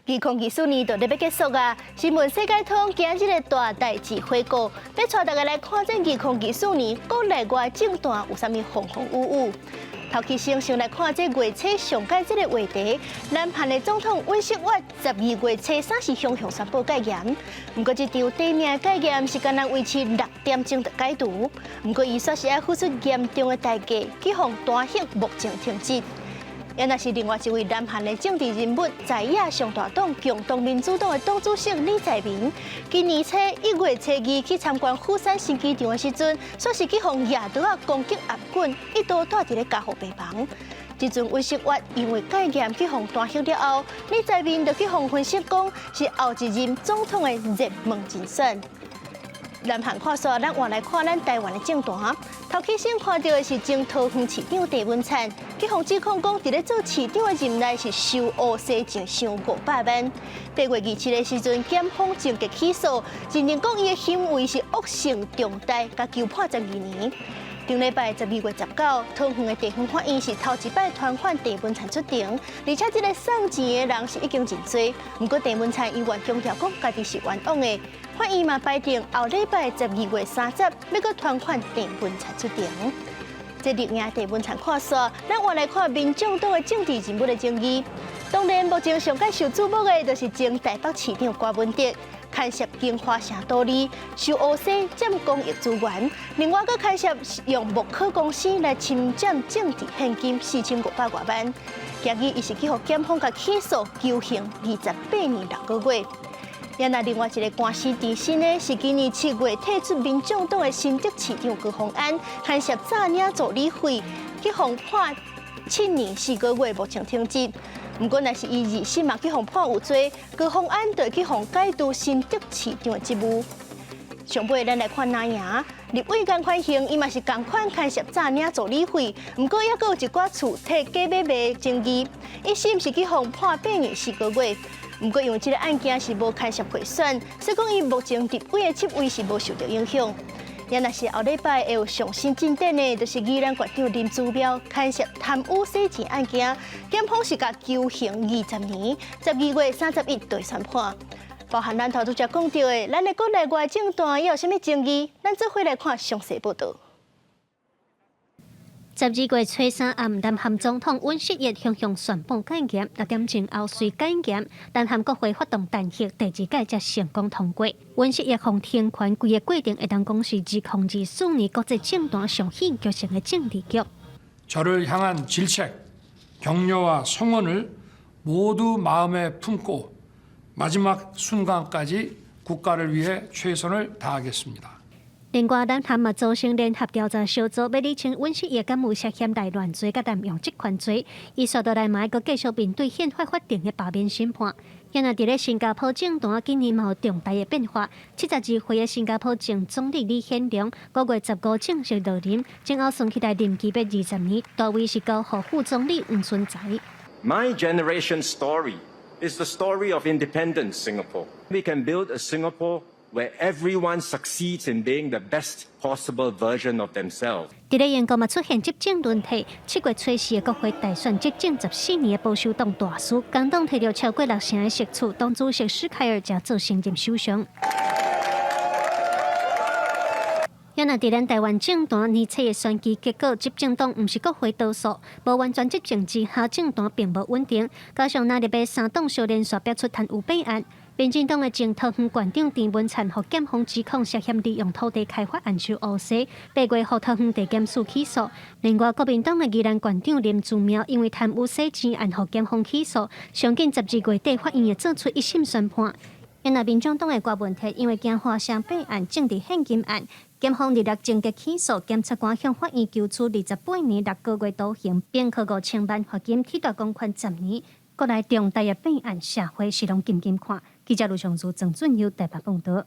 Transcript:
二空技术年就要结束啊！新闻世界通今日的大代志回顾，要带大家来看这二空技术年国内外政坛有啥物风风雨雨。头起先来看这月初上届这个话题，南韩的总统尹锡悦12月初三是向宣布戒严，不过这场地名戒严是仅维持6点钟就解除，不过伊说是要付出严重的代价，去向单行目前停止。也那是另外一位南韩的政治人物，在野上大党共同民主党的党主席李在明，今年1月初2去参观釜山新机场的时阵，说是去向野党啊攻击暗棍，一度住伫咧家户病房。这阵尹锡悦因为戒严去向单休了后，李在明就去向分析讲，是后一任总统的热门人选。南韩看煞，咱换来看咱台湾的政坛。头起先看到的是前桃园市长郑文灿，去向指控讲，伫咧做市长的任内是收乌西钱上500万。8月27日的时阵，检方正式起诉，认定讲伊的行为是恶性重大，甲囚判12年。上礼拜12月19，桃园的地方法院是头一摆传唤郑文灿出庭，而且这个送钱的人是已经真多。不过郑文灿依然强调讲，家己是冤枉的。法院嘛排定后礼拜12月30要搁传唤郑文灿出庭。这立案郑文灿看煞，咱换来看民众党的政治人物的争议。当然，目前上届受注目的就是前台北市长郭文哲。牵涉经花城道理、收乌西、占公益资源，另外佫牵涉用木科公司来侵占政治现金4500多万。今日伊是去互检方甲起诉，求刑28年6个月。也那另外一个官司提审的是今年7月退出民众党的新竹市长高虹安，牵涉诈领助理费，去互判7年4个月，目前停职。不过，若是伊2审嘛去互判有罪，高虹安就去互解除新竹市长的职务。上尾咱来看哪样？立委同款刑，伊嘛是同款牵涉诈领助理费，不过还佫有一寡厝替假买卖争议。1审是去互判8年4个月。不过因为这个案件是无牵涉贿选，所以讲伊目前立委的职位是无受到影响。也若是后礼拜会有上新进展的，就是宜兰县长林祖标牵涉贪污洗钱案件，检方是甲求刑20年，12月31日宣判。包含咱头拄则讲到的，咱的国内外政坛又有啥物争议？咱做伙来看详细报道。12月初3暗，南韩总统尹锡悦向宣布戒严，6点钟后随戒严，南韩国会发动弹劾，第2届才成功通过。尹锡悦向停权规个过程，会当讲是2024年国际政坛上戏剧性的政治剧。 저를 향한 질책, 격려와 성원을 모두 마음에 품고 마지막 순간까지 국가를 위해 최선을 다하겠습니다. 另外，南韩嘛组成联合调查小组，要厘清尹锡悦敢有涉嫌内乱罪、甲滥用职权罪。伊说到来嘛，个继续面对宪法法定的罢免审判。因为伫咧新加坡政坛今年嘛有重大的变化，72岁的新加坡前总理李显龙5月15正式落任，正后算起来任期要20年，大位是交予副总理黄春才。My generation's story is the story of independent Singapore. We can build a Singapore where everyone succeeds in being the best possible version of themselves. 伫咧英国嘛出现执政轮替，7月初4的国会大选执政14年的保守党大输，工党摕到超过60%的席次，党主席史凯尔才做承任首相。也若伫咱台湾政坛年初的选举结果，执政党毋是国会多数，无完全执政之下，政坛并无稳定，加上那日要三党小连续逼出贪污弊案。 民进党的前桃园县长郑文灿，获检方指控涉嫌利用土地开发案收乌西，8月获桃园地检署起诉。另外，国民党的宜兰县长林祖苗因为贪污洗钱案获检方起诉，上紧12月底法院也做出1审宣判。因为民众党的郭文哲因为惊华商弊案、政治现金案，检方日正式起诉，检察官向法院求处28年6个月徒刑，并科5000万罚金，替代公款10年。国内重大的弊案，社会是拢紧看。记者卢尚珠、郑俊佑台北报道。